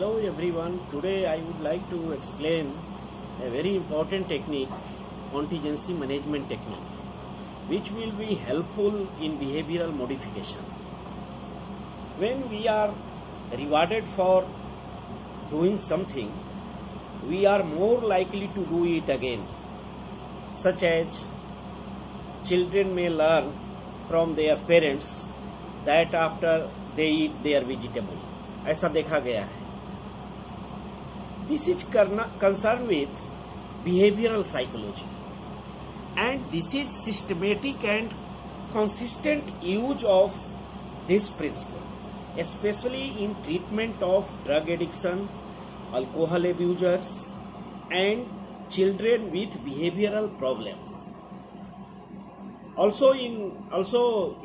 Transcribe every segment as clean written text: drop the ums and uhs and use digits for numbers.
Hello everyone. Today I would like to explain a very important technique, contingency management technique, which will be helpful in behavioral modification. When we are rewarded for doing something, we are more likely to do it again, such as children may learn from their parents that after they eat their vegetable. ऐसा देखा गया है. This is concerned with behavioral psychology, and this is systematic and consistent use of this principle, especially in treatment of drug addiction, alcohol abusers, and children with behavioral problems. Also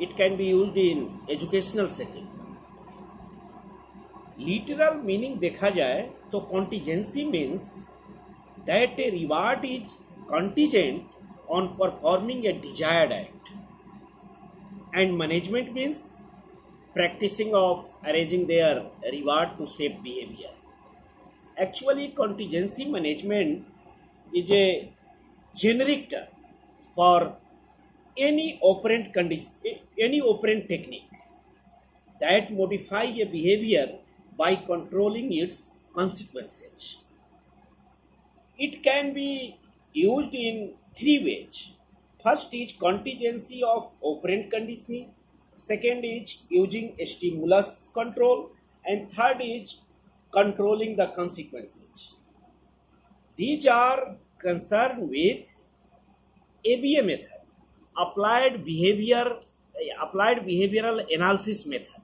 it can be used in educational setting. Literal meaning देखा जाए तो contingency means that a reward is contingent on performing a desired act, and management means practicing of arranging their reward to shape behavior. Actually, contingency management is a generic term for any operant technique that modify a behavior by controlling its consequences. It can be used in three ways. First is contingency of operant conditioning, second is using stimulus control, and third is controlling the consequences. These are concerned with ABA method, applied behavioral analysis method.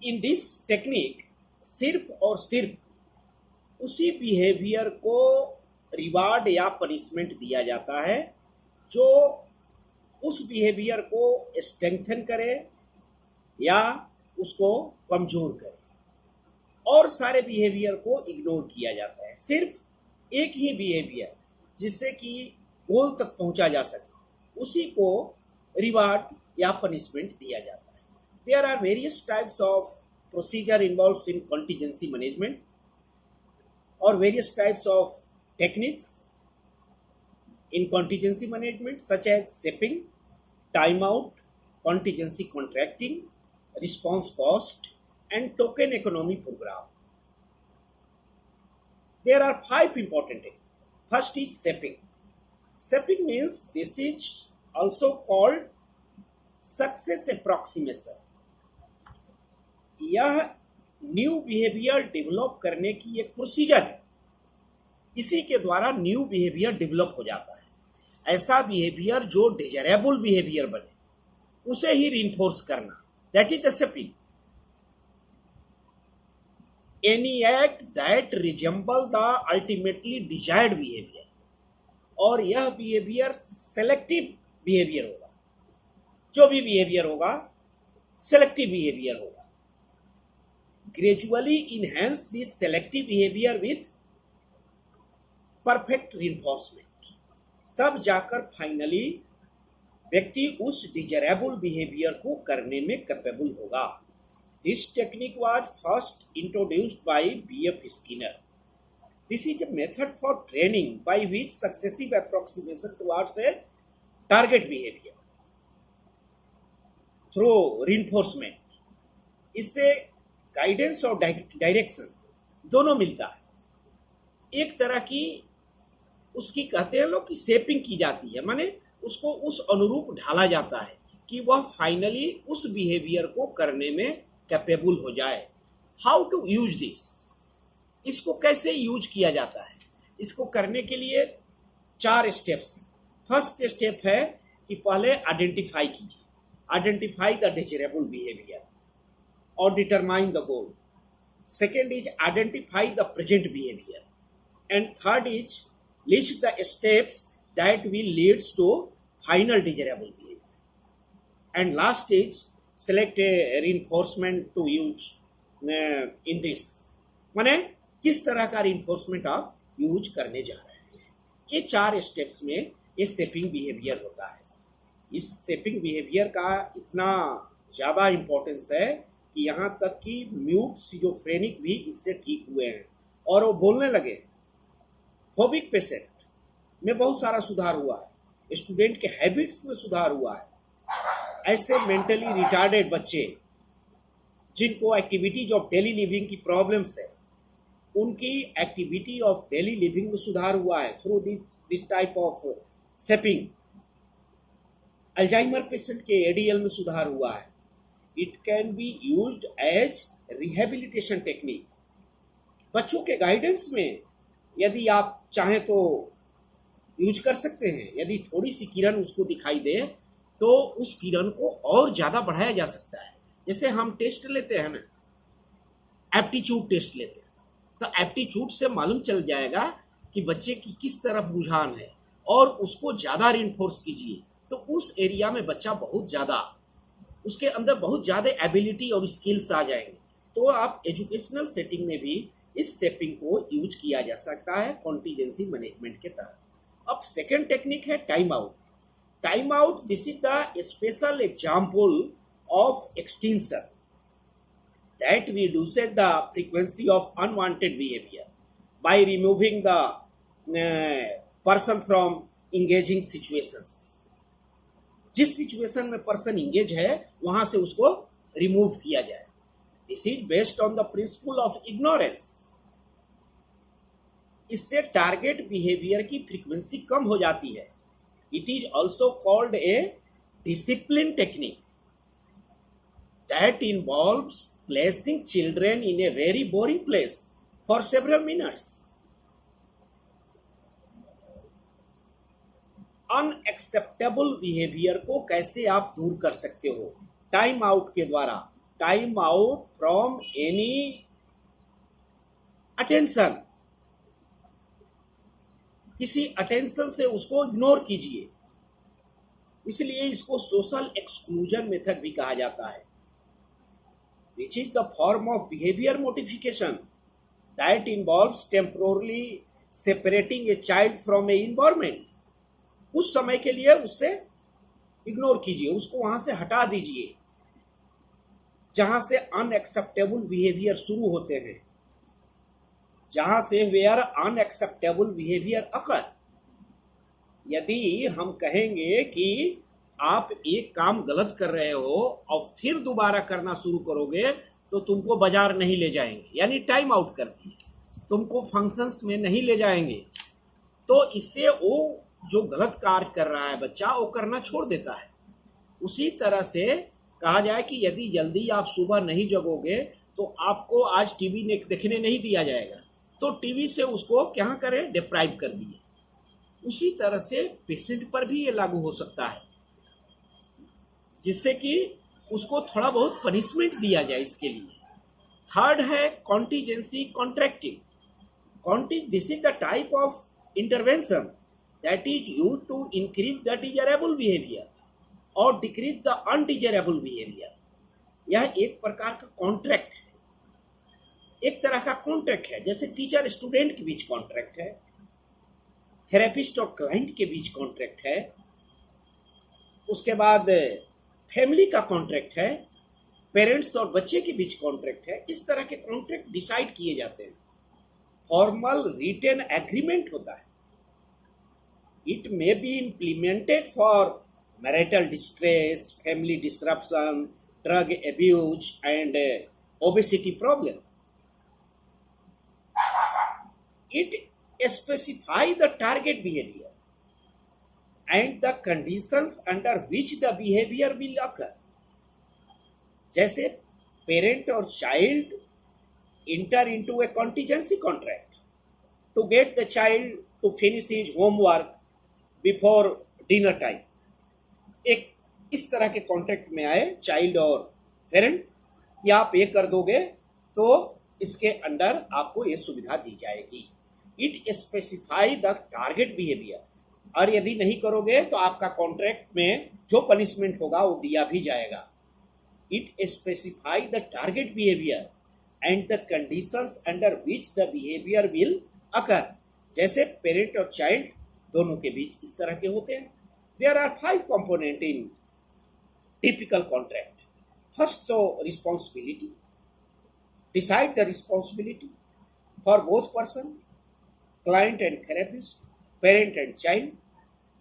In this technique सिर्फ और सिर्फ उसी behaviour को reward या punishment दिया जाता है जो उस बिहेवियर को स्ट्रेंथन करे या उसको कमजोर करे, और सारे बिहेवियर को इग्नोर किया जाता है. सिर्फ एक ही बिहेवियर जिससे कि गोल तक पहुंचा जा सके, उसी को रिवार्ड या पनिशमेंट दिया जाता है. There are various types of procedure involved in contingency management, or various types of techniques in contingency management, such as shaping, timeout, contingency contracting, response cost, and token economy program. There are 5 important techniques. First is shaping. Shaping means this is also called success approximation. यह new behaviour develop करने की एक procedure है. इसी के द्वारा new behaviour develop हो जाता है. ऐसा बिहेवियर जो डिजायरेबल बिहेवियर बने, उसे ही रिइंफोर्स करना, that is the shaping. Any act that resemble the ultimately desired behaviour, और यह बिहेवियर सेलेक्टिव बिहेवियर होगा. जो भी बिहेवियर होगा सेलेक्टिव बिहेवियर होगा. Gradually enhance this selective behavior with perfect reinforcement. तब जाकर फाइनली व्यक्ति उस डिजायरेबल बिहेवियर को करने में कैपेबल होगा. This technique was first introduced by B.F. Skinner. This is a method for training by which successive approximation towards a target behavior through reinforcement. इससे guidance और डायरेक्शन दोनों मिलता है. एक तरह की उसकी कहते हैं लोग कि शेपिंग की जाती है, माने उसको उस अनुरूप ढाला जाता है कि वह फाइनली उस बिहेवियर को करने में कैपेबल हो जाए. हाउ टू यूज दिस, इसको कैसे यूज किया जाता है, इसको करने के लिए 4 स्टेप्स हैं. फर्स्ट स्टेप है कि पहले आइडेंटिफाई कीजिए, identify the desirable behaviour or determine the goal. Second is identify the present behavior, and third is list the steps that will lead to final desirable behavior, and last is select a reinforcement to use in this. माने किस तरह का reinforcement आप use करने जा रहे हैं. ये 4 स्टेप्स में ये शेपिंग बिहेवियर होता है. इस शेपिंग बिहेवियर का इतना ज़्यादा इम्पोर्टेंस है कि यहाँ तक कि म्यूट सिजोफ्रेनिक भी इससे ठीक हुए हैं और वो बोलने लगे। फोबिक पेशेंट में बहुत सारा सुधार हुआ है, स्टूडेंट के हैबिट्स में सुधार हुआ है। ऐसे मेंटली रिटार्डेड बच्चे जिनको एक्टिविटीज ऑफ डेली लिविंग की प्रॉब्लम्स है, उनकी एक्टिविटी ऑफ डेली लिविंग में सुधार हुआ है through this type of shaping. Alzheimer patient के एडीएल में सुधार हुआ है। It can be used as rehabilitation technique. बच्चों के गाइडेंस में यदि आप चाहें तो यूज कर सकते हैं। यदि थोड़ी सी किरण उसको दिखाई दे तो उस किरण को और ज़्यादा बढ़ाया जा सकता है। जैसे हम टेस्ट लेते हैं ना, एप्टीट्यूड टेस्ट लेते हैं, तो एप्टीट्यूड से मालूम चल जाएगा कि बच्चे की किस तरफ रुझान है और उसको ज़्यादा रिइंफोर्स कीजिए तो उस एरिया में बच्चा बहुत ज़्यादा, उसके अंदर बहुत ज़्यादा एबिलिटी और स्किल्स आ जाएंगे। तो आप एजुकेशनल सेटिंग में भी इस शेपिंग को यूज किया जा सकता है कॉन्टीजेंसी मैनेजमेंट के तहत। अब सेकेंड टेक्निक है time out. Time out, this is the special example of extinction that reduces the frequency of unwanted behavior by removing the person from engaging situations। जिस सिचुएशन में पर्सन इंगेज है वहां से उसको रिमूव किया जाए। This is based on the principle of ignorance. इससे target behaviour की फ्रीक्वेंसी कम हो जाती है। It is also called a discipline technique that involves placing children in a very boring place for several minutes। Unacceptable behaviour को कैसे आप दूर कर सकते हो? टाइम आउट के द्वारा। Time out from any attention, किसी अटेंशन से उसको इग्नोर कीजिए। इसलिए इसको सोशल एक्सक्लूजन मेथड भी कहा जाता है। Which is the form of behavior modification that involves temporarily separating a child from a environment। कुछ समय के लिए उससे इग्नोर कीजिए, उसको वहां से हटा दीजिए जहां से अनएक्सेप्टेबल बिहेवियर शुरू होते हैं, जहां से वेयर अनएक्सेप्टेबल बिहेवियर अकर। यदि हम कहेंगे कि आप एक काम गलत कर रहे हो और फिर दोबारा करना शुरू करोगे तो तुमको बाजार नहीं ले जाएंगे, यानी टाइम आउट कर दिए, तुमको फंक्शंस में नहीं ले जाएंगे। तो इससे वो जो गलत कार्य कर रहा है बच्चा वो करना छोड़ देता है। उसी तरह से कहा जाए कि यदि जल्दी आप सुबह नहीं जगोगे तो आपको आज टीवी देखने नहीं दिया जाएगा, तो टीवी से उसको क्या करें, डिप्राइव कर दिए। उसी तरह से पेशेंट पर भी ये लागू हो सकता है, जिससे कि उसको थोड़ा बहुत पनिशमेंट दिया जाए इसके लिए। थर्ड है contingency contracting. This is the type of intervention that is used to increase the desirable behaviour और डिक्रीज द अनडिजायरेबल बिहेवियर। यह एक प्रकार का कॉन्ट्रैक्ट है, एक तरह का कॉन्ट्रैक्ट है। जैसे टीचर स्टूडेंट के बीच कॉन्ट्रैक्ट है, थेरेपिस्ट और क्लाइंट के बीच कॉन्ट्रैक्ट है, उसके बाद फैमिली का कॉन्ट्रैक्ट है, पेरेंट्स और बच्चे के बीच कॉन्ट्रैक्ट है। इस तरह के कॉन्ट्रैक्ट डिसाइड किए जाते हैं। फॉर्मल रिटन एग्रीमेंट होता है। It may be implemented for marital distress, family disruption, drug abuse and obesity problem. It specify the target behaviour and the conditions under which the behavior will occur। जैसे parent और child inter into a contingency contract to get the child to finish his homework before dinner time। एक इस तरह के contract में आए child और parent कि आप ये कर दोगे तो इसके अंडर आपको ये सुविधा दी जाएगी। It specify the target behaviour, और यदि नहीं करोगे तो आपका कॉन्ट्रैक्ट में जो पनिशमेंट होगा वो दिया भी जाएगा। It specify the target behaviour and the conditions under which the behaviour will occur. जैसे पेरेंट और चाइल्ड दोनों के बीच इस तरह के होते हैं। There are 5 component in typical contract. First तो responsibility, decide the responsibility for both person, client and therapist, parent and child.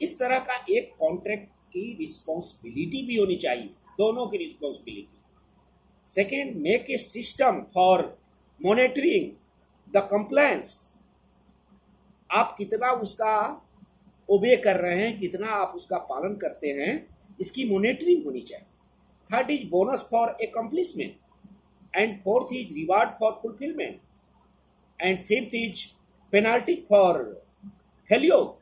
इस तरह का एक कॉन्ट्रैक्ट की रिस्पॉन्सिबिलिटी भी होनी चाहिए, दोनों की responsibility. Second, make a system for monitoring the compliance. आप कितना उसका ओबे कर रहे हैं, कितना आप उसका पालन करते हैं, इसकी मॉनिटरिंग होनी चाहिए। Third is bonus for accomplishment, and fourth is reward for fulfilment, and fifth is penalty for failure.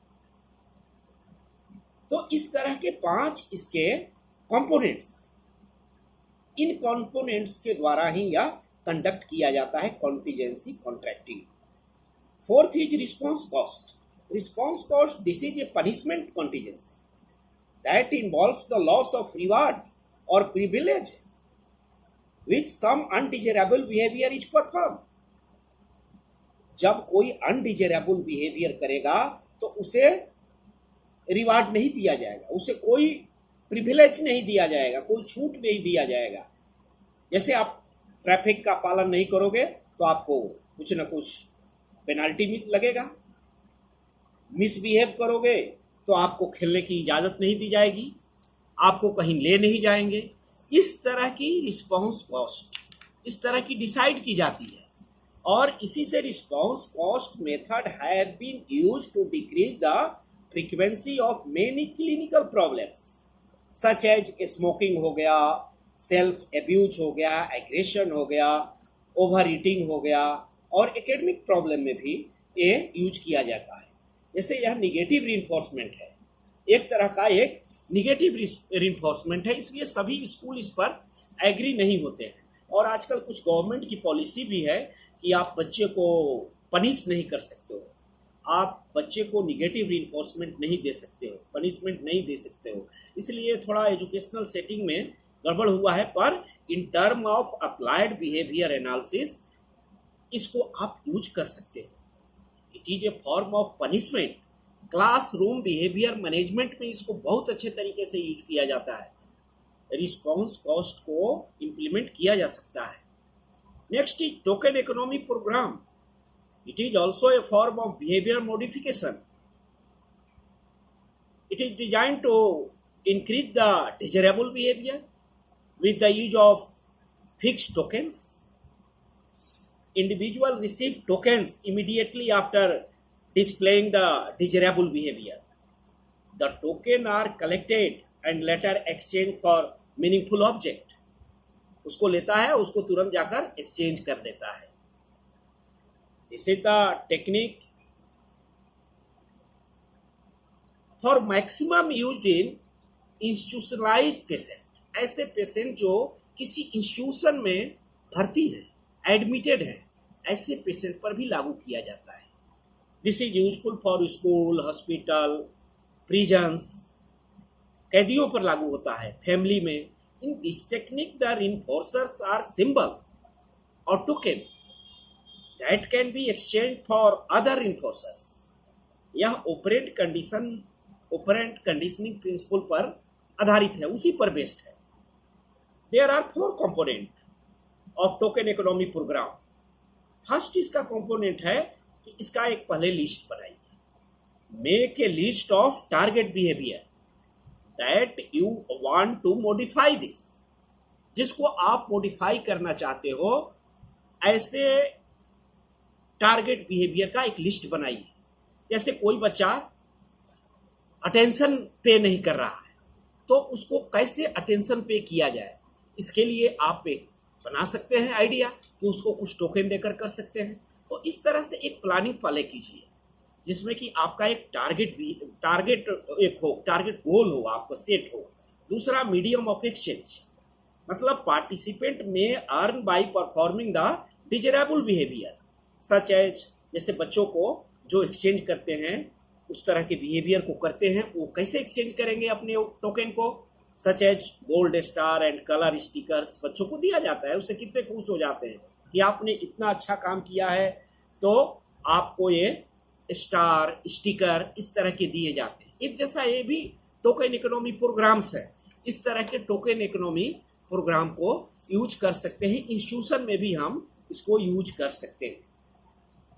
तो इस तरह के 5 इसके कंपोनेंट्स, इन कंपोनेंट्स के द्वारा ही यह कंडक्ट किया जाता है contingency contracting. Fourth is response cost. Response cost, this is a punishment contingency that involves the loss of reward और privilege which some undesirable behaviour is perform. जब कोई अनडिजायरेबल बिहेवियर करेगा तो उसे रिवार्ड नहीं दिया जाएगा, उसे कोई प्रिविलेज नहीं दिया जाएगा, कोई छूट नहीं दिया जाएगा। जैसे आप ट्रैफिक का पालन नहीं करोगे तो आपको कुछ न कुछ पेनाल्टी लगेगा, मिसबिहेव करोगे तो आपको खेलने की इजाज़त नहीं दी जाएगी, आपको कहीं ले नहीं जाएंगे। इस तरह की रिस्पॉन्स कॉस्ट इस तरह की डिसाइड की जाती है, और इसी से response cost method have been used to decrease the frequency of many clinical problems such as smoking हो गया, सेल्फ एब्यूज हो गया, एग्रेशन हो गया, ओवर ईटिंग हो गया, और एकेडमिक प्रॉब्लम में भी ये यूज किया जाता है। जैसे यह निगेटिव रीइंफोर्समेंट है, एक तरह का एक निगेटिव रीइंफोर्समेंट है, इसलिए सभी स्कूल इस पर एग्री नहीं होते हैं। और आजकल कुछ गवर्नमेंट की पॉलिसी भी है कि आप बच्चे को पनिश नहीं कर सकते हो, आप बच्चे को निगेटिव रीइंफोर्समेंट नहीं दे सकते हो, पनिशमेंट नहीं दे सकते हो। इसलिए थोड़ा एजुकेशनल सेटिंग में गड़बड़ हुआ है, पर in term of applied behaviour analysis इसको आप यूज कर सकते हो। It is a form of punishment. Classroom behaviour management में इसको बहुत अच्छे तरीके से यूज किया जाता है, रिस्पॉन्स कॉस्ट को इम्प्लीमेंट किया जा सकता है। Next is token economy programme. It is also a form of behavior modification. It is designed to increase the desirable behavior with the use of fixed tokens. Individual receive tokens immediately after displaying the desirable behavior. The token are collected and later exchanged for meaningful object. उसको लेता है, उसको तुरंत जाकर exchange कर देता है। This is the technique for maximum used in institutionalized patient. ऐसे पेशेंट जो किसी इंस्टीट्यूशन में भर्ती हैं, एडमिटेड हैं, ऐसे पेशेंट पर भी लागू किया जाता है। This is useful for school, hospital, prisons, कैदियों पर लागू होता है, फैमिली में। In this technique the reinforcers are symbol और token that can be exchanged for other reinforcers. यह operant conditioning principle पर आधारित है, उसी पर बेस्ड है। There are 4 component of token economy program. First इसका कंपोनेंट है कि इसका एक पहले लिस्ट बनाइए। Make a list of target behaviour that you want to modify this, जिसको आप मॉडिफाई करना चाहते हो, ऐसे टारगेट बिहेवियर का एक लिस्ट बनाइए। जैसे कोई बच्चा अटेंशन पे नहीं कर रहा है, तो उसको कैसे अटेंशन पे किया जाए, इसके लिए आप एक बना सकते हैं आइडिया कि उसको कुछ टोकन देकर कर सकते हैं। तो इस तरह से एक प्लानिंग पहले कीजिए, जिसमें कि आपका एक टारगेट गोल हो, आपका सेट हो। दूसरा, मीडियम ऑफ एक्सचेंज, मतलब पार्टिसिपेंट में earn by performing the desirable behaviour such as, जैसे बच्चों को जो एक्सचेंज करते हैं उस तरह के बिहेवियर को करते हैं, वो कैसे एक्सचेंज करेंगे अपने टोकन को, such as gold star and colour stickers बच्चों को दिया जाता है। उससे कितने खुश हो जाते हैं कि आपने इतना अच्छा काम किया है तो आपको ये स्टार, स्टिकर इस तरह के दिए जाते हैं। एक जैसा ये भी टोकन इकोनॉमी प्रोग्राम्स है। इस तरह के टोकन इकोनॉमी प्रोग्राम को यूज कर सकते हैं, इंस्टीट्यूशन में भी हम इसको यूज कर सकते हैं।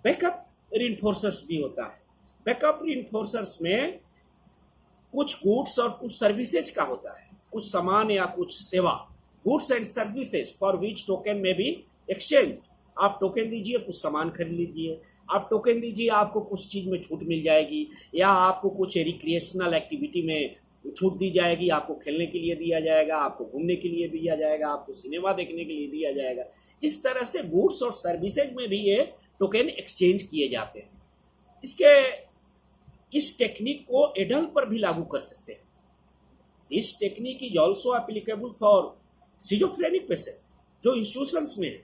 बैकअप रीइंफोर्सर्स भी होता है। बैकअप रीइंफोर्सर्स में कुछ गुड्स और कुछ सर्विसेज का होता है, कुछ सामान या कुछ सेवा, goods and services for which token में भी एक्सचेंज। आप टोकन दीजिए, कुछ सामान खरीद लीजिए, आप टोकन दीजिए, आपको कुछ चीज़ में छूट मिल जाएगी, या आपको कुछ रिक्रिएशनल एक्टिविटी में छूट दी जाएगी, आपको खेलने के लिए दिया जाएगा, आपको घूमने के लिए दिया जाएगा, आपको सिनेमा देखने के लिए दिया जाएगा। इस तरह से गुड्स और सर्विसेज में भी ये टोकन एक्सचेंज किए जाते हैं। इस टेक्निक को एडल्ट पर भी लागू कर सकते हैं। This technique is also applicable for schizophrenic patient जो इंस्टीट्यूशंस में है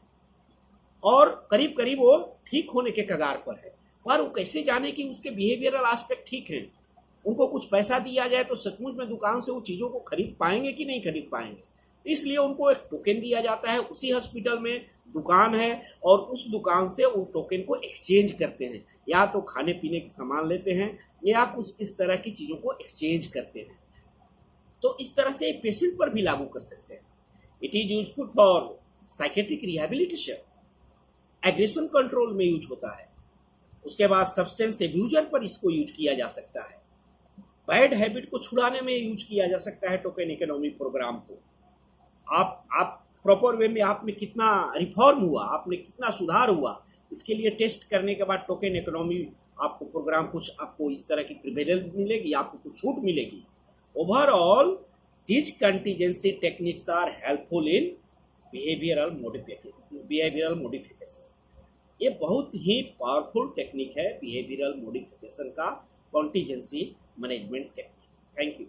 और करीब करीब वो ठीक होने के कगार पर है, पर वो कैसे जाने कि उसके बिहेवियरल एस्पेक्ट ठीक हैं। उनको कुछ पैसा दिया जाए तो सचमुच में दुकान से वो चीज़ों को खरीद पाएंगे कि नहीं खरीद पाएंगे। तो इसलिए उनको एक टोकन दिया जाता है, उसी हॉस्पिटल में दुकान है और उस दुकान से वो टोकन को एक्सचेंज करते हैं, या तो खाने पीने के सामान लेते हैं या कुछ इस तरह की चीज़ों को एक्सचेंज करते हैं। तो इस तरह से पेशेंट पर भी लागू कर सकते हैं। It is useful for psychiatric rehabilitation, aggression control में यूज होता है। उसके बाद सब्सटेंस एब्यूजर पर इसको यूज किया जा सकता है। बैड हैबिट को छुड़ाने में यूज किया जा सकता है टोकन इकोनॉमी प्रोग्राम को। आप प्रॉपर वे में आप में कितना रिफॉर्म हुआ, आप में कितना सुधार हुआ, इसके लिए टेस्ट करने के बाद टोकन इकोनॉमी आपको प्रोग्राम कुछ आपको इस तरह की प्रिविलेज मिलेगी, आपको कुछ छूट मिलेगी। Overall these contingency techniques are helpful in behavioural modification. ये बहुत ही पावरफुल टेक्निक है बिहेवियरल मॉडिफिकेशन का, contingency management technique. Thank you.